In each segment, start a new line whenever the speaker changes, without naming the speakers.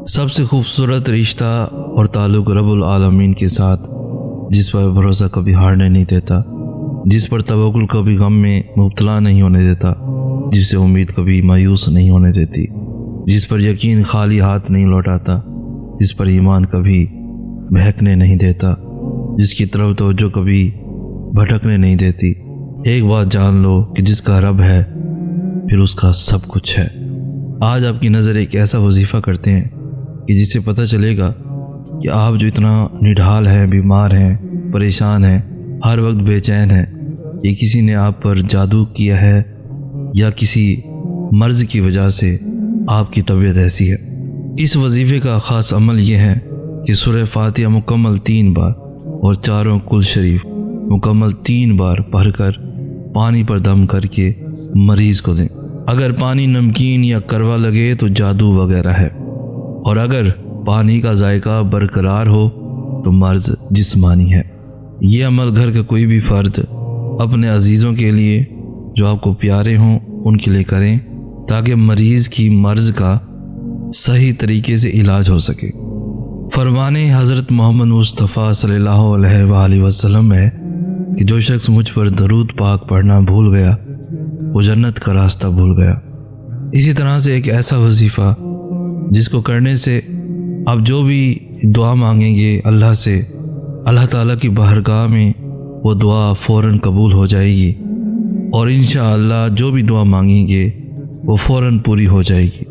سب سے خوبصورت رشتہ اور تعلق رب العالمین کے ساتھ، جس پر بھروسہ کبھی ہارنے نہیں دیتا، جس پر توکل کبھی غم میں مبتلا نہیں ہونے دیتا، جس سے امید کبھی مایوس نہیں ہونے دیتی، جس پر یقین خالی ہاتھ نہیں لوٹاتا، جس پر ایمان کبھی بہکنے نہیں دیتا، جس کی طرف توجہ کبھی بھٹکنے نہیں دیتی۔ ایک بات جان لو کہ جس کا رب ہے پھر اس کا سب کچھ ہے۔ آج آپ کی نظر ایک ایسا وظیفہ کرتے ہیں کہ جس سے پتہ چلے گا کہ آپ جو اتنا نڈھال ہیں، بیمار ہیں، پریشان ہیں، ہر وقت بے چین ہیں، یہ کسی نے آپ پر جادو کیا ہے یا کسی مرض کی وجہ سے آپ کی طبیعت ایسی ہے۔ اس وظیفے کا خاص عمل یہ ہے کہ سورہ فاتحہ مکمل 3 بار اور چاروں کل شریف مکمل 3 بار پڑھ کر پانی پر دم کر کے مریض کو دیں۔ اگر پانی نمکین یا کڑوا لگے تو جادو وغیرہ ہے، اور اگر پانی کا ذائقہ برقرار ہو تو مرض جسمانی ہے۔ یہ عمل گھر کا کوئی بھی فرد اپنے عزیزوں کے لیے جو آپ کو پیارے ہوں ان کے لیے کریں، تاکہ مریض کی مرض کا صحیح طریقے سے علاج ہو سکے۔ فرمان حضرت محمد مصطفیٰ صلی اللہ علیہ وآلہ وسلم ہے کہ جو شخص مجھ پر درود پاک پڑھنا بھول گیا وہ جنت کا راستہ بھول گیا۔ اسی طرح سے ایک ایسا وظیفہ جس کو کرنے سے آپ جو بھی دعا مانگیں گے اللہ سے، اللہ تعالیٰ کی بارگاہ میں وہ دعا فوراً قبول ہو جائے گی، اور انشاءاللہ جو بھی دعا مانگیں گے وہ فوراً پوری ہو جائے گی۔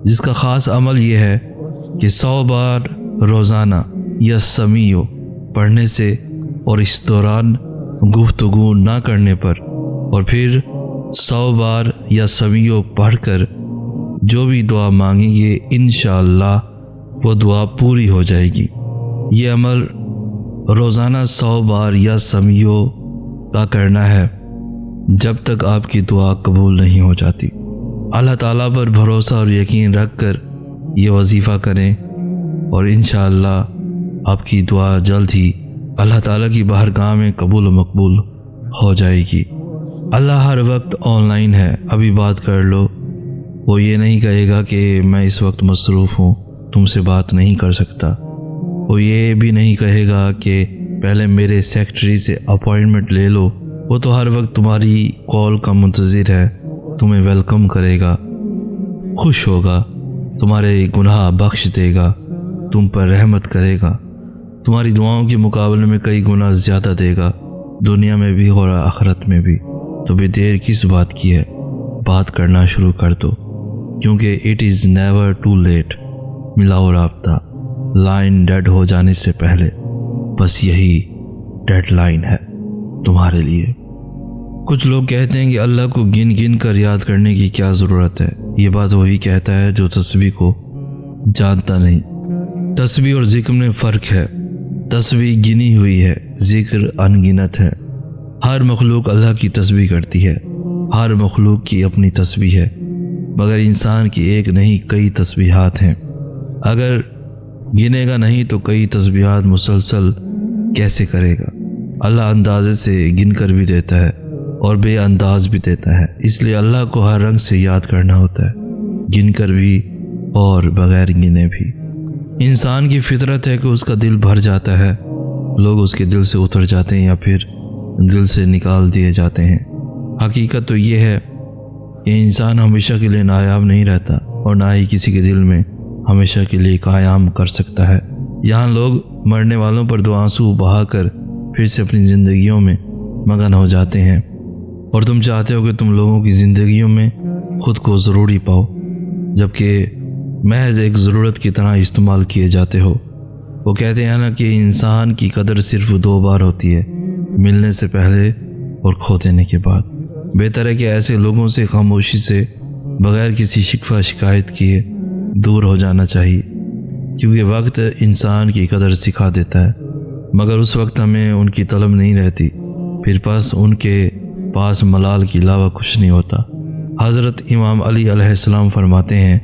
جس کا خاص عمل یہ ہے کہ 100 بار روزانہ یا سمیع پڑھنے سے، اور اس دوران گفتگو نہ کرنے پر، اور پھر 100 بار یا سمیع پڑھ کر جو بھی دعا مانگیں گے انشاءاللہ وہ دعا پوری ہو جائے گی۔ یہ عمل روزانہ 100 بار یا سمیع کا کرنا ہے جب تک آپ کی دعا قبول نہیں ہو جاتی۔ اللہ تعالیٰ پر بھروسہ اور یقین رکھ کر یہ وظیفہ کریں، اور انشاءاللہ آپ کی دعا جلد ہی اللہ تعالیٰ کی بارگاہ میں قبول و مقبول ہو جائے گی۔ اللہ ہر وقت آن لائن ہے، ابھی بات کر لو۔ وہ یہ نہیں کہے گا کہ میں اس وقت مصروف ہوں، تم سے بات نہیں کر سکتا۔ وہ یہ بھی نہیں کہے گا کہ پہلے میرے سیکرٹری سے اپوائنٹمنٹ لے لو۔ وہ تو ہر وقت تمہاری کال کا منتظر ہے، تمہیں ویلکم کرے گا، خوش ہوگا، تمہارے گناہ بخش دے گا، تم پر رحمت کرے گا، تمہاری دعاؤں کے مقابلے میں کئی گنا زیادہ دے گا، دنیا میں بھی اور آخرت میں بھی۔ تو بھی دیر کس بات کی ہے، بات کرنا شروع کر دو، کیونکہ it is never too late. ملاؤ رابطہ، لائن ڈیڈ ہو جانے سے پہلے، بس یہی ڈیڈ لائن ہے تمہارے لیے۔ کچھ لوگ کہتے ہیں کہ اللہ کو گن گن کر یاد کرنے کی کیا ضرورت ہے۔ یہ بات وہی کہتا ہے جو تسبیح کو جانتا نہیں۔ تسبیح اور ذکر میں فرق ہے۔ تسبیح گنی ہوئی ہے، ذکر انگنت ہے۔ ہر مخلوق اللہ کی تسبیح کرتی ہے، ہر مخلوق کی اپنی تسبیح ہے، مگر انسان کی ایک نہیں کئی تسبیحات ہیں۔ اگر گنے گا نہیں تو کئی تسبیحات مسلسل کیسے کرے گا؟ اللہ اندازے سے گن کر بھی دیتا ہے اور بے انداز بھی دیتا ہے، اس لیے اللہ کو ہر رنگ سے یاد کرنا ہوتا ہے، گن کر بھی اور بغیر گنے بھی۔ انسان کی فطرت ہے کہ اس کا دل بھر جاتا ہے، لوگ اس کے دل سے اتر جاتے ہیں یا پھر دل سے نکال دیے جاتے ہیں۔ حقیقت تو یہ ہے کہ انسان ہمیشہ کے لیے نایاب نہیں رہتا، اور نہ ہی کسی کے دل میں ہمیشہ کے لیے قیام کر سکتا ہے۔ یہاں لوگ مرنے والوں پر دو آنسو بہا کر پھر سے اپنی زندگیوں میں مگن ہو جاتے ہیں، اور تم چاہتے ہو کہ تم لوگوں کی زندگیوں میں خود کو ضروری پاؤ، جبکہ محض ایک ضرورت کی طرح استعمال کیے جاتے ہو۔ وہ کہتے ہیں نا کہ انسان کی قدر صرف 2 بار ہوتی ہے، ملنے سے پہلے اور کھو دینے کے بعد۔ بہتر ہے کہ ایسے لوگوں سے خاموشی سے بغیر کسی شکوہ شکایت کیے دور ہو جانا چاہیے، کیونکہ وقت انسان کی قدر سکھا دیتا ہے، مگر اس وقت ہمیں ان کی طلب نہیں رہتی، پھر پس ان کے پاس ملال کے علاوہ کچھ نہیں ہوتا۔ حضرت امام علی علیہ السلام فرماتے ہیں،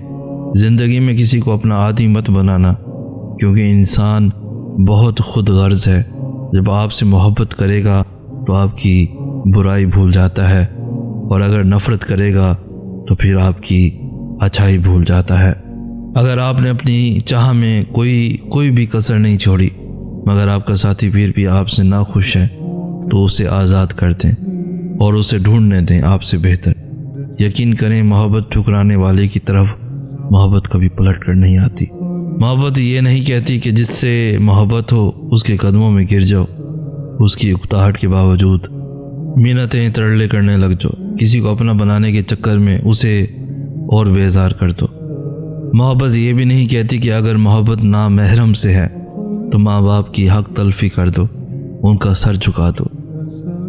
زندگی میں کسی کو اپنا عادی مت بنانا، کیونکہ انسان بہت خود غرض ہے۔ جب آپ سے محبت کرے گا تو آپ کی برائی بھول جاتا ہے، اور اگر نفرت کرے گا تو پھر آپ کی اچھائی بھول جاتا ہے۔ اگر آپ نے اپنی چاہ میں کوئی بھی کسر نہیں چھوڑی مگر آپ کا ساتھی پھر بھی آپ سے ناخوش ہے تو اسے آزاد کر دیں اور اسے ڈھونڈنے دیں آپ سے بہتر۔ یقین کریں محبت ٹھکرانے والے کی طرف محبت کبھی پلٹ کر نہیں آتی۔ محبت یہ نہیں کہتی کہ جس سے محبت ہو اس کے قدموں میں گر جاؤ، اس کی اکتاہٹ کے باوجود منتیں ترلے کرنے لگ جاؤ، کسی کو اپنا بنانے کے چکر میں اسے اور بیزار کر دو۔ محبت یہ بھی نہیں کہتی کہ اگر محبت نامحرم سے ہے تو ماں باپ کی حق تلفی کر دو، ان کا سر جھکا دو،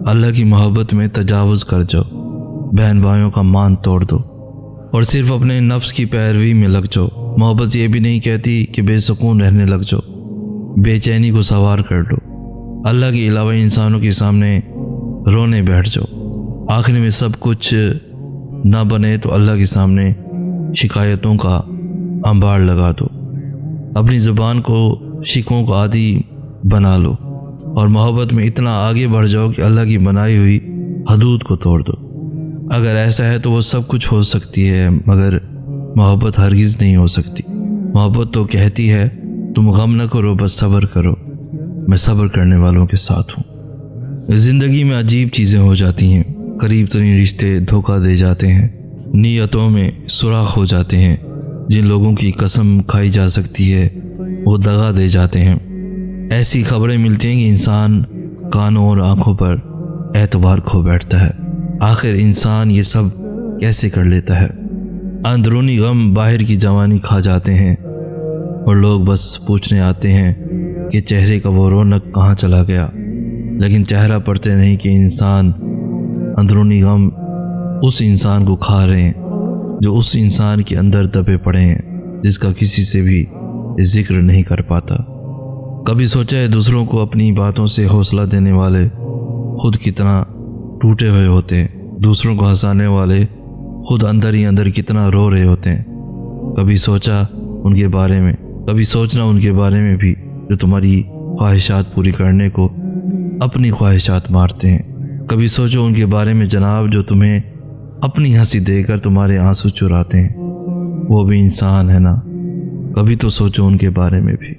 اللہ کی محبت میں تجاوز کر جاؤ، بہن بھائیوں کا مان توڑ دو اور صرف اپنے نفس کی پیروی میں لگ جاؤ۔ محبت یہ بھی نہیں کہتی کہ بے سکون رہنے لگ جاؤ، بے چینی کو سوار کر لو، اللہ کے علاوہ انسانوں کے سامنے رونے بیٹھ جاؤ، آخر میں سب کچھ نہ بنے تو اللہ کے سامنے شکایتوں کا انبار لگا دو، اپنی زبان کو شکووں کا عادی بنا لو اور محبت میں اتنا آگے بڑھ جاؤ کہ اللہ کی بنائی ہوئی حدود کو توڑ دو۔ اگر ایسا ہے تو وہ سب کچھ ہو سکتی ہے مگر محبت ہرگز نہیں ہو سکتی۔ محبت تو کہتی ہے تم غم نہ کرو، بس صبر کرو، میں صبر کرنے والوں کے ساتھ ہوں۔ زندگی میں عجیب چیزیں ہو جاتی ہیں، قریب ترین رشتے دھوکہ دے جاتے ہیں، نیتوں میں سوراخ ہو جاتے ہیں، جن لوگوں کی قسم کھائی جا سکتی ہے وہ دغا دے جاتے ہیں۔ ایسی خبریں ملتی ہیں کہ انسان کانوں اور آنکھوں پر اعتبار کھو بیٹھتا ہے۔ آخر انسان یہ سب کیسے کر لیتا ہے؟ اندرونی غم باہر کی جوانی کھا جاتے ہیں اور لوگ بس پوچھنے آتے ہیں کہ چہرے کا وہ رونق کہاں چلا گیا، لیکن چہرہ پڑھتے نہیں کہ انسان اندرونی غم اس انسان کو کھا رہے ہیں جو اس انسان کے اندر دبے پڑے ہیں، جس کا کسی سے بھی ذکر نہیں کر پاتا۔ کبھی سوچا ہے دوسروں کو اپنی باتوں سے حوصلہ دینے والے خود کتنا ٹوٹے ہوئے ہوتے ہیں، دوسروں کو ہنسانے والے خود اندر ہی اندر کتنا رو رہے ہوتے ہیں۔ کبھی سوچنا ان کے بارے میں بھی جو تمہاری خواہشات پوری کرنے کو اپنی خواہشات مارتے ہیں۔ کبھی سوچو ان کے بارے میں جناب جو تمہیں اپنی ہنسی دے کر تمہارے آنسو چراتے ہیں، وہ بھی انسان ہے نا، کبھی تو سوچو ان کے بارے میں بھی۔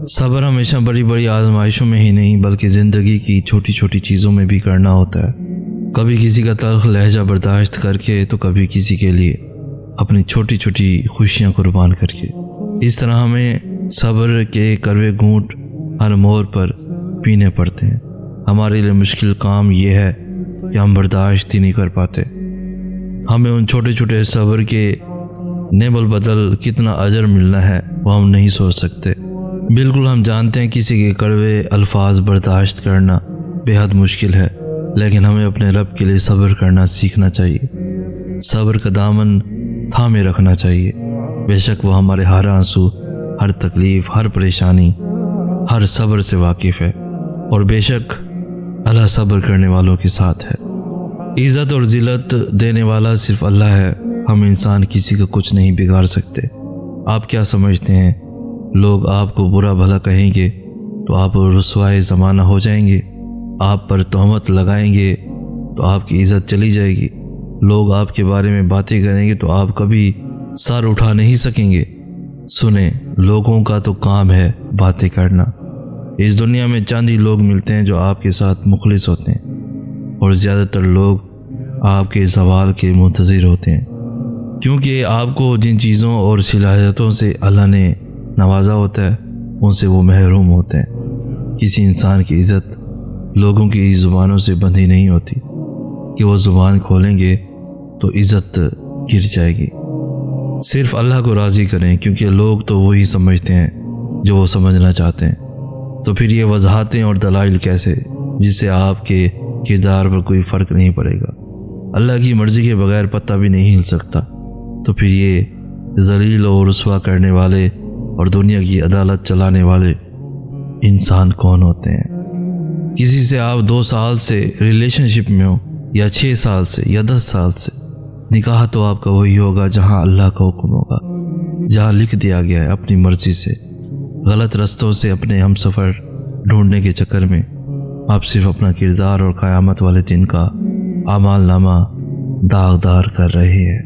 صبر ہمیشہ بڑی بڑی آزمائشوں میں ہی نہیں بلکہ زندگی کی چھوٹی چھوٹی چیزوں میں بھی کرنا ہوتا ہے، کبھی کسی کا تلخ لہجہ برداشت کر کے تو کبھی کسی کے لیے اپنی چھوٹی چھوٹی خوشیاں قربان کر کے۔ اس طرح ہمیں صبر کے کڑوے گھونٹ ہر موڑ پر پینے پڑتے ہیں۔ ہمارے لیے مشکل کام یہ ہے کہ ہم برداشت ہی نہیں کر پاتے۔ ہمیں ان چھوٹے چھوٹے صبر کے نیبل بدل کتنا اجر ملنا ہے وہ ہم نہیں سوچ سکتے۔ بالکل ہم جانتے ہیں کسی کے کڑوے الفاظ برداشت کرنا بے حد مشکل ہے، لیکن ہمیں اپنے رب کے لیے صبر کرنا سیکھنا چاہیے، صبر کا دامن تھامے رکھنا چاہیے۔ بے شک وہ ہمارے ہر آنسو، ہر تکلیف، ہر پریشانی، ہر صبر سے واقف ہے، اور بے شک اللہ صبر کرنے والوں کے ساتھ ہے۔ عزت اور ذلت دینے والا صرف اللہ ہے، ہم انسان کسی کا کچھ نہیں بگاڑ سکتے۔ آپ کیا سمجھتے ہیں لوگ آپ کو برا بھلا کہیں گے تو آپ رسوائے زمانہ ہو جائیں گے، آپ پر تہمت لگائیں گے تو آپ کی عزت چلی جائے گی، لوگ آپ کے بارے میں باتیں کریں گے تو آپ کبھی سر اٹھا نہیں سکیں گے۔ سنیں، لوگوں کا تو کام ہے باتیں کرنا۔ اس دنیا میں چند ہی لوگ ملتے ہیں جو آپ کے ساتھ مخلص ہوتے ہیں، اور زیادہ تر لوگ آپ کے زوال کے منتظر ہوتے ہیں، کیونکہ آپ کو جن چیزوں اور صلاحیتوں سے اللہ نے نوازا ہوتا ہے ان سے وہ محروم ہوتے ہیں۔ کسی انسان کی عزت لوگوں کی زبانوں سے بندھی نہیں ہوتی کہ وہ زبان کھولیں گے تو عزت گر جائے گی۔ صرف اللہ کو راضی کریں، کیونکہ لوگ تو وہی سمجھتے ہیں جو وہ سمجھنا چاہتے ہیں۔ تو پھر یہ وضاحتیں اور دلائل کیسے جس سے آپ کے کردار پر کوئی فرق نہیں پڑے گا؟ اللہ کی مرضی کے بغیر پتہ بھی نہیں ہل سکتا، تو پھر یہ ذلیل و رسوا کرنے والے اور دنیا کی عدالت چلانے والے انسان کون ہوتے ہیں؟ کسی سے آپ 2 سال سے ریلیشن شپ میں ہو یا 6 سال سے یا 10 سال سے، نکاح تو آپ کا وہی ہوگا جہاں اللہ کا حکم ہوگا، جہاں لکھ دیا گیا ہے اپنی مرضی سے۔ غلط رستوں سے اپنے ہم سفر ڈھونڈنے کے چکر میں آپ صرف اپنا کردار اور قیامت والے دن کا اعمال نامہ داغدار کر رہے ہیں۔